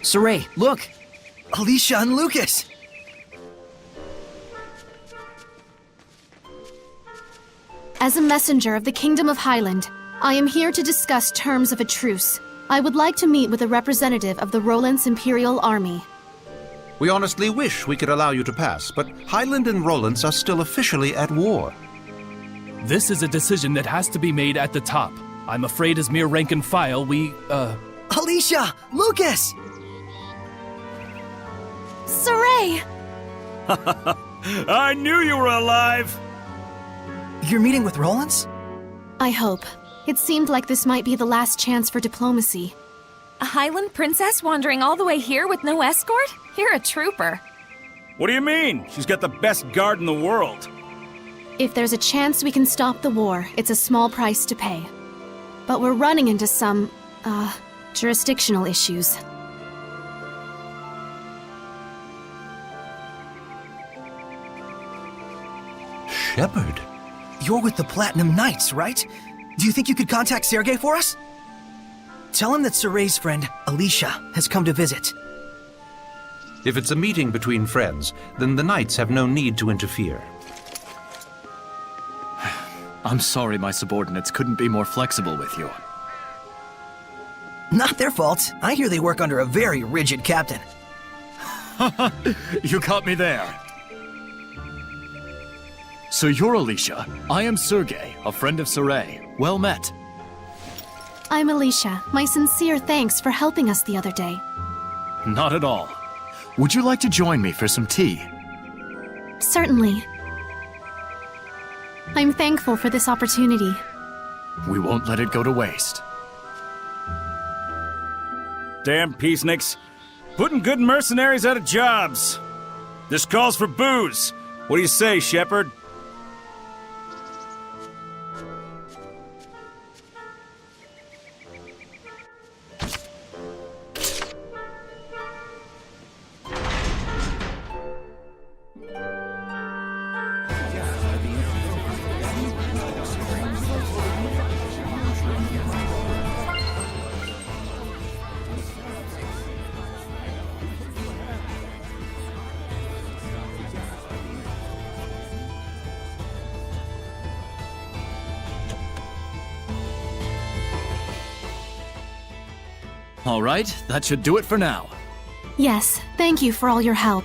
Saray, look! Alicia and Lucas! As a messenger of the Kingdom of Highland, I am here to discuss terms of a truce. I would like to meet with a representative of the Roland's Imperial Army. We honestly wish we could allow you to pass, but Highland and Roland's are still officially at war. This is a decision that has to be made at the top. I'm afraid as mere rank and file, Alicia! Lucas! Saray! I knew you were alive! You're meeting with Roland's? I hope. It seemed like this might be the last chance for diplomacy. A Highland princess wandering all the way here with no escort? You're a trooper. What do you mean? She's got the best guard in the world. If there's a chance we can stop the war, it's a small price to pay. But we're running into some, jurisdictional issues. Shepard? You're with the Platinum Knights, right? Do you think you could contact Sergei for us? Tell him that Saray's friend, Alicia, has come to visit. If it's a meeting between friends, then the Knights have no need to interfere. I'm sorry my subordinates couldn't be more flexible with you. Not their fault. I hear they work under a very rigid captain. You caught me there. So you're Alicia. I am Sergei, a friend of Saray. Well met. I'm Alicia. My sincere thanks for helping us the other day. Not at all. Would you like to join me for some tea? Certainly. I'm thankful for this opportunity. We won't let it go to waste. Damn peaceniks. Putting good mercenaries out of jobs. This calls for booze. What do you say, Shepard? All right, that should do it for now. Yes, thank you for all your help.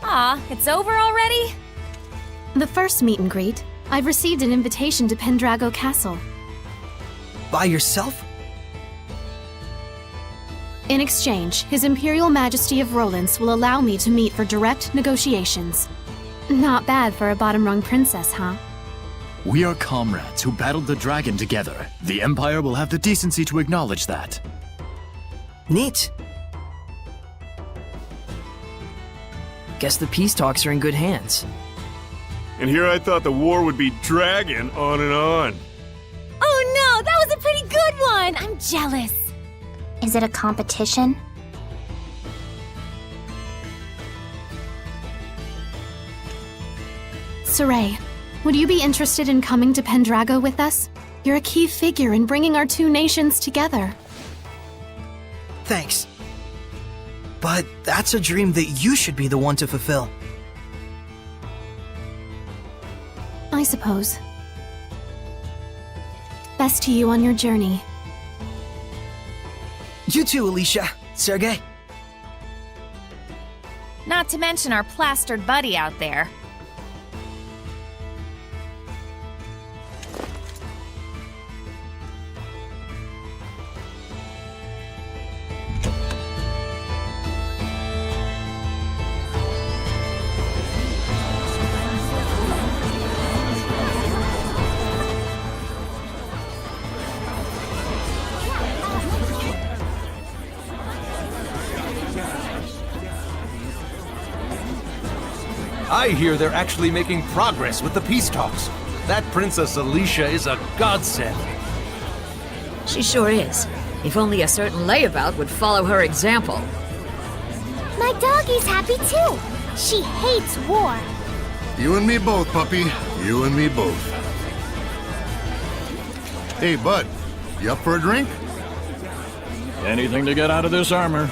Aw, it's over already? The first meet and greet, I've received an invitation to Pendrago Castle. By yourself? In exchange, His Imperial Majesty of Roland's will allow me to meet for direct negotiations. Not bad for a bottom-rung princess, huh? We are comrades who battled the dragon together. The Empire will have the decency to acknowledge that. Neat. Guess the peace talks are in good hands. And here I thought the war would be dragging on and on. Oh no, that was a pretty good one! I'm jealous. Is it a competition? Saray, would you be interested in coming to Pendrago with us? You're a key figure in bringing our two nations together. Thanks. But that's a dream that you should be the one to fulfill. I suppose. Best to you on your journey. You too, Alicia. Sergei. Not to mention our plastered buddy out there. I hear they're actually making progress with the peace talks. That Princess Alicia is a godsend. She sure is. If only a certain layabout would follow her example. My doggie's happy too. She hates war. You and me both, puppy. You and me both. Hey, bud. You up for a drink? Anything to get out of this armor.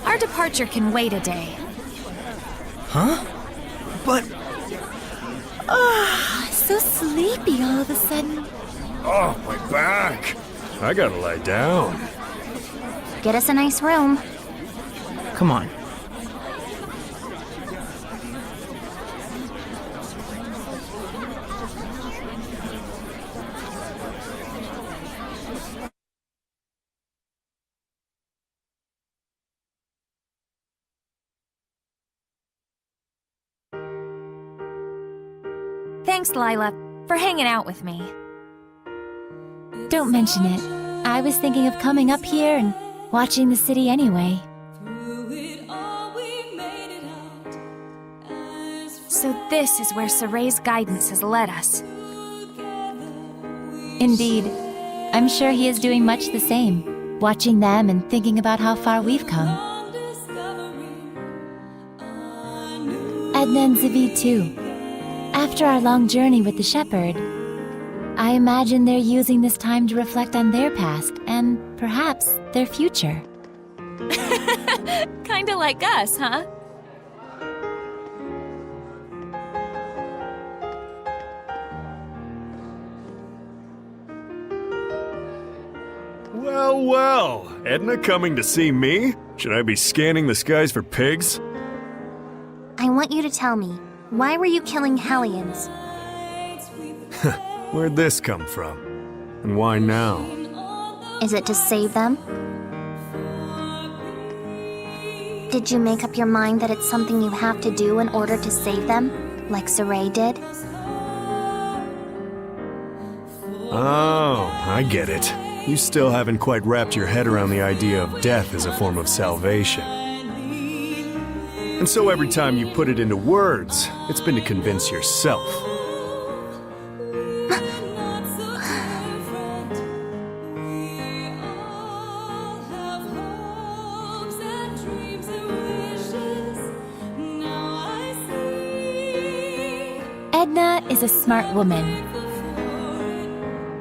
Our departure can wait a day. Huh? But... So sleepy all of a sudden. Oh, my back. I gotta lie down. Get us a nice room. Come on. Thanks, Lila, for hanging out with me. Don't mention it. I was thinking of coming up here and watching the city anyway. So this is where Soray's guidance has led us. Indeed. I'm sure he is doing much the same, watching them and thinking about how far we've come. Edna and Zavid too. After our long journey with the shepherd, I imagine they're using this time to reflect on their past and, perhaps, their future. Kinda like us, huh? Well, well. Edna coming to see me? Should I be scanning the skies for pigs? I want you to tell me, why were you killing Hellions? Where'd this come from? And why now? Is it to save them? Did you make up your mind that it's something you have to do in order to save them, like Soray did? Oh, I get it. You still haven't quite wrapped your head around the idea of death as a form of salvation. And so every time you put it into words, it's been to convince yourself. Edna is a smart woman.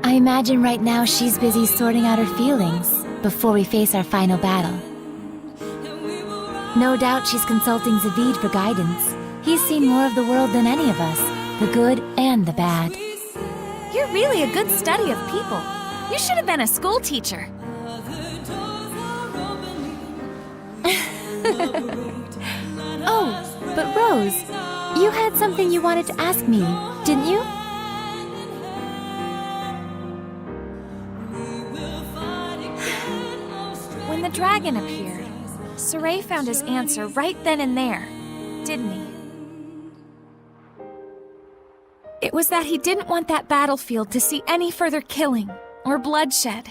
I imagine right now she's busy sorting out her feelings before we face our final battle. No doubt she's consulting Zavid for guidance. He's seen more of the world than any of us, the good and the bad. You're really a good study of people. You should have been a school teacher. Oh, but Rose, you had something you wanted to ask me, didn't you? When the dragon appeared, Soray found his answer right then and there, didn't he? It was that he didn't want that battlefield to see any further killing or bloodshed.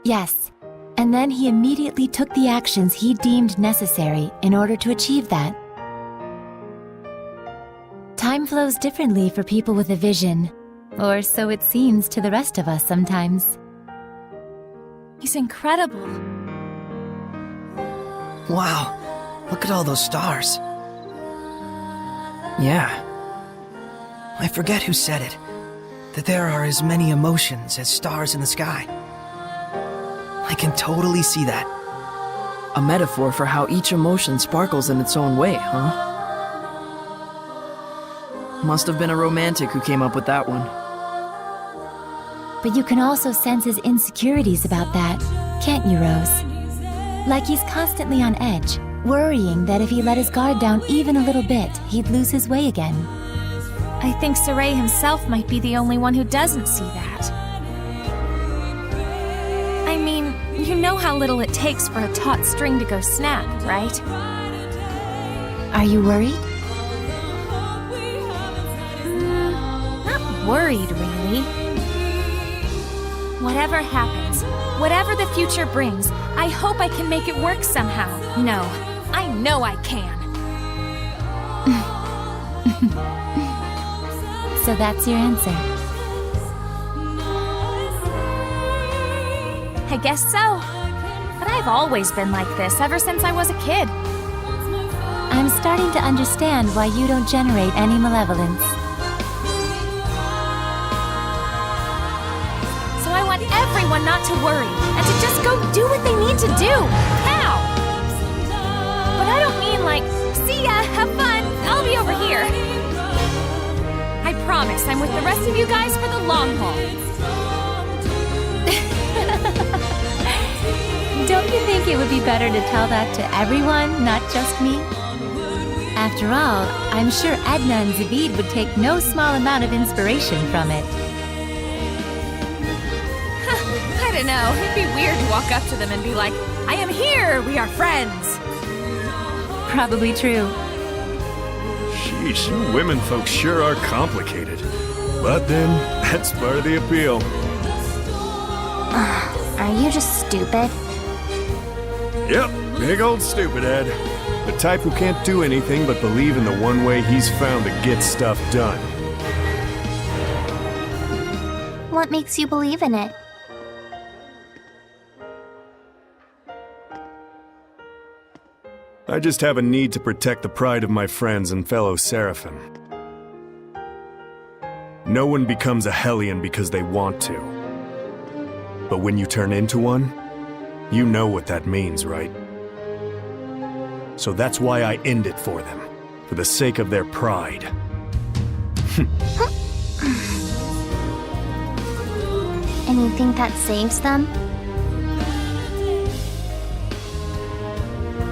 Yes, and then he immediately took the actions he deemed necessary in order to achieve that. Time flows differently for people with a vision, or so it seems to the rest of us sometimes. He's incredible. Wow, look at all those stars. Yeah. I forget who said it, that there are as many emotions as stars in the sky. I can totally see that. A metaphor for how each emotion sparkles in its own way, huh? Must have been a romantic who came up with that one. But you can also sense his insecurities about that, can't you, Rose? Like he's constantly on edge, worrying that if he let his guard down even a little bit, he'd lose his way again. I think Soray himself might be the only one who doesn't see that. I mean, you know how little it takes for a taut string to go snap, right? Are you worried? Not worried, really. Whatever happens, whatever the future brings, I hope I can make it work somehow. No, I know I can. So that's your answer. I guess so. But I've always been like this ever since I was a kid. I'm starting to understand why you don't generate any malevolence. want everyone not to worry and to just go do what they need to do. Now! But I don't mean like, see ya, have fun, I'll be over here. I promise I'm with the rest of you guys for the long haul. Don't you think it would be better to tell that to everyone, not just me? After all, I'm sure Edna and Zavid would take no small amount of inspiration from it. I don't know, it'd be weird to walk up to them and be like, I am here, we are friends. Probably true. Sheesh, you women folks sure are complicated. But then, that's part of the appeal. Are you just stupid? Yep, big old stupid Ed. The type who can't do anything but believe in the one way he's found to get stuff done. What makes you believe in it? I just have a need to protect the pride of my friends and fellow Seraphim. No one becomes a Hellion because they want to. But when you turn into one, you know what that means, right? So that's why I end it for them, for the sake of their pride. And you think that saves them?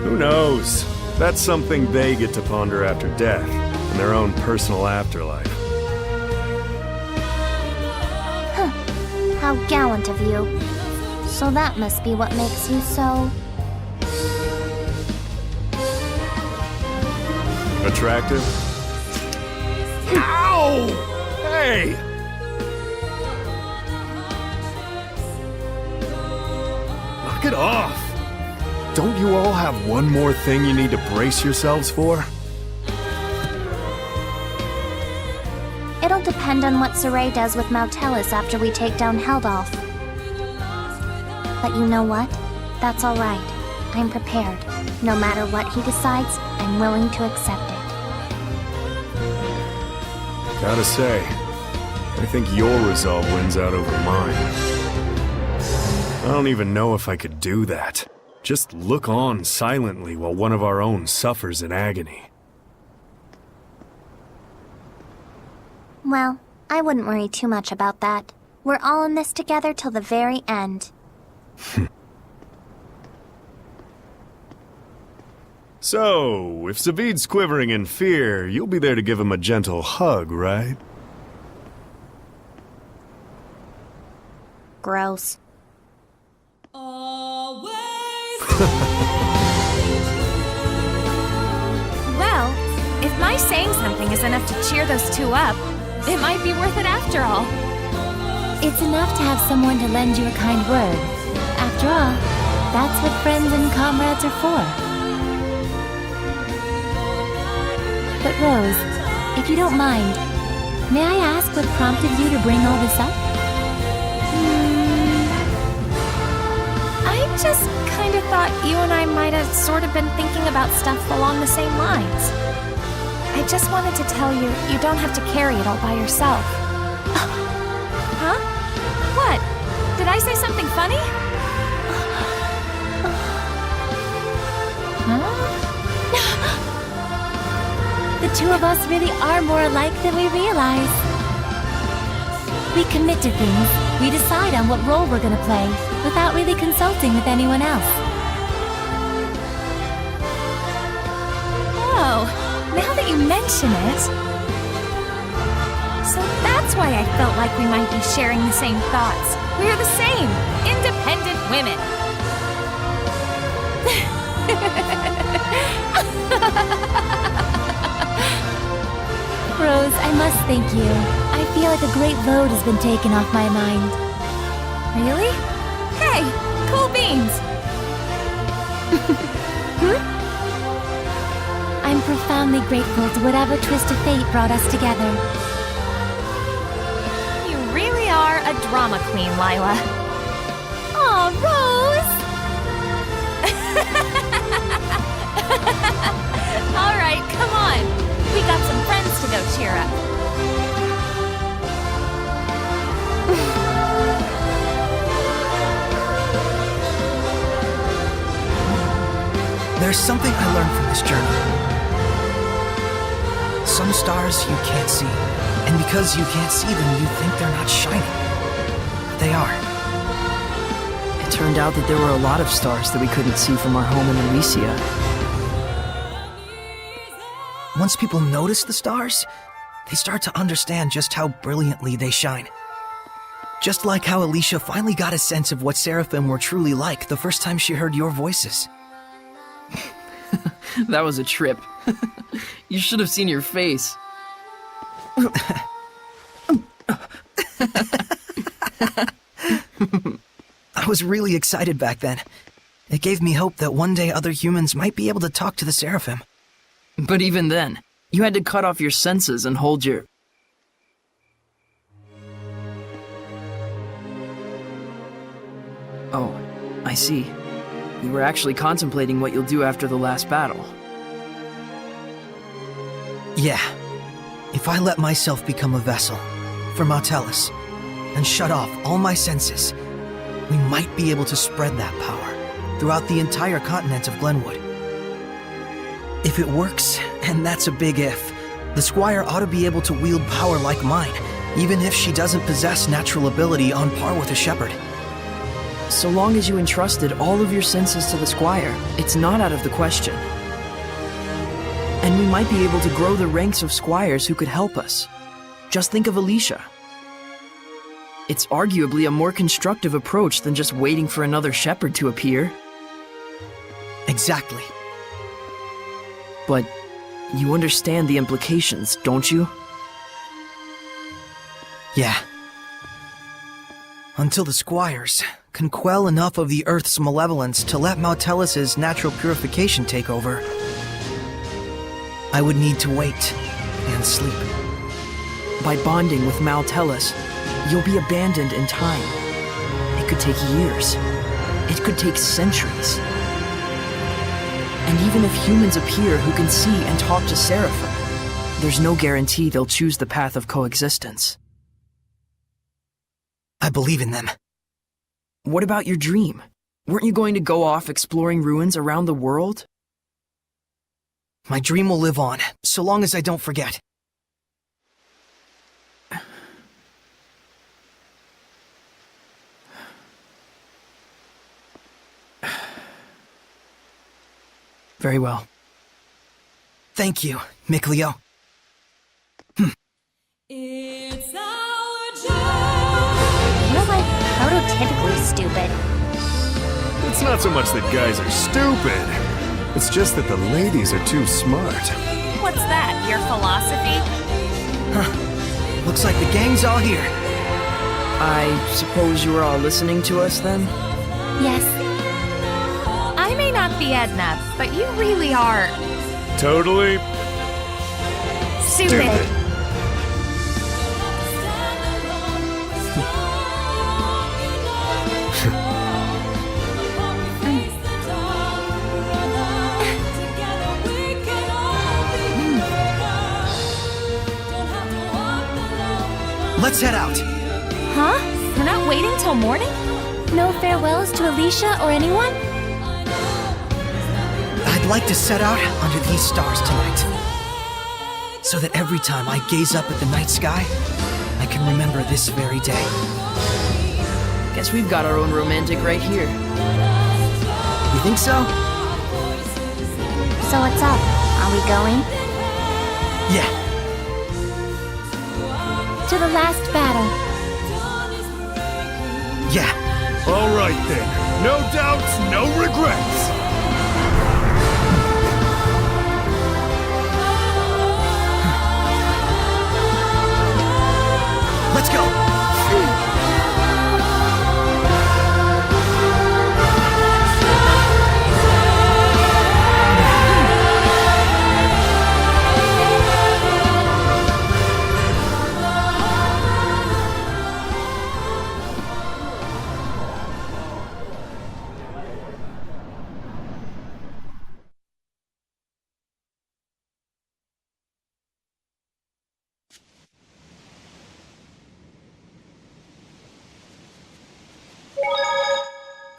Who knows? That's something they get to ponder after death, in their own personal afterlife. How gallant of you. So that must be what makes you so... attractive? Ow! Hey! Knock it off! Don't you all have one more thing you need to brace yourselves for? It'll depend on what Saray does with Mautelis after we take down Heldolf. But you know what? That's alright. I'm prepared. No matter what he decides, I'm willing to accept it. Gotta say, I think your resolve wins out over mine. I don't even know if I could do that. Just look on silently while one of our own suffers in agony. Well, I wouldn't worry too much about that. We're all in this together till the very end. So, if Zavid's quivering in fear, you'll be there to give him a gentle hug, right? Gross. Well, if my saying something is enough to cheer those two up, it might be worth it after all. It's enough to have someone to lend you a kind word. After all, that's what friends and comrades are for. But Rose, if you don't mind, may I ask what prompted you to bring all this up? I just kind of thought you and I might have sort of been thinking about stuff along the same lines. I just wanted to tell you, you don't have to carry it all by yourself. Huh? What? Did I say something funny? The two of us really are more alike than we realize. We commit to things, we decide on what role we're gonna play, without really consulting with anyone else. Oh, now that you mention it... So that's why I felt like we might be sharing the same thoughts. We're the same, independent women. Rose, I must thank you. I feel like a great load has been taken off my mind. Really? Hey, cool beans! I'm profoundly grateful to whatever twist of fate brought us together. You really are a drama queen, Lila. Aw, Rose! All right, come on. We got some friends to go cheer up. There's something I learned from this journey. Some stars you can't see, and because you can't see them, you think they're not shining. But they are. It turned out that there were a lot of stars that we couldn't see from our home in Elysia. Once people notice the stars, they start to understand just how brilliantly they shine. Just like how Alicia finally got a sense of what Seraphim were truly like the first time she heard your voices. That was a trip. You should have seen your face. I was really excited back then. It gave me hope that one day other humans might be able to talk to the Seraphim. But even then, you had to cut off your senses and hold your... Oh, I see. You were actually contemplating what you'll do after the last battle. Yeah. If I let myself become a vessel for Martellus and shut off all my senses, we might be able to spread that power throughout the entire continent of Glenwood. If it works, and that's a big if, the Squire ought to be able to wield power like mine, even if she doesn't possess natural ability on par with a shepherd. So long as you entrusted all of your senses to the Squire, it's not out of the question. And we might be able to grow the ranks of squires who could help us. Just think of Alicia. It's arguably a more constructive approach than just waiting for another shepherd to appear. Exactly. But you understand the implications, don't you? Yeah. Until the Squires can quell enough of the Earth's malevolence to let Martellus's natural purification take over, I would need to wait and sleep. By bonding with Martellus, you'll be abandoned in time. It could take years. It could take centuries. And even if humans appear who can see and talk to Seraphim, there's no guarantee they'll choose the path of coexistence. I believe in them. What about your dream? Weren't you going to go off exploring ruins around the world? My dream will live on, so long as I don't forget. Very well. Thank you, Mikleo. You're like prototypically stupid. It's not so much that guys are stupid. It's just that the ladies are too smart. What's that, your philosophy? Huh. Looks like the gang's all here. I suppose you were all listening to us then? Yes. I may not be Edna, but you really are... Totally... stupid. Let's head out. Huh? We're not waiting till morning? No farewells to Alicia or anyone? I'd like to set out under these stars tonight, so that every time I gaze up at the night sky, I can remember this very day. Guess we've got our own romantic right here. You think so? So what's up? Are we going? Yeah. To the last battle. Yeah. All right then. No doubts, no regrets. Let's go.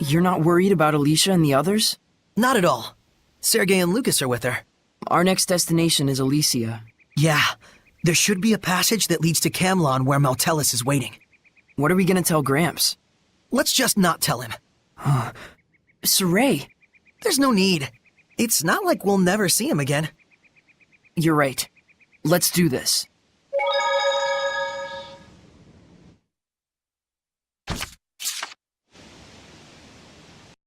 You're not worried about Alicia and the others? Not at all. Sergei and Lucas are with her. Our next destination is Elysia. Yeah, there should be a passage that leads to Camlon where Maltellus is waiting. What are we gonna tell Gramps? Let's just not tell him. Saray! There's no need. It's not like we'll never see him again. You're right. Let's do this.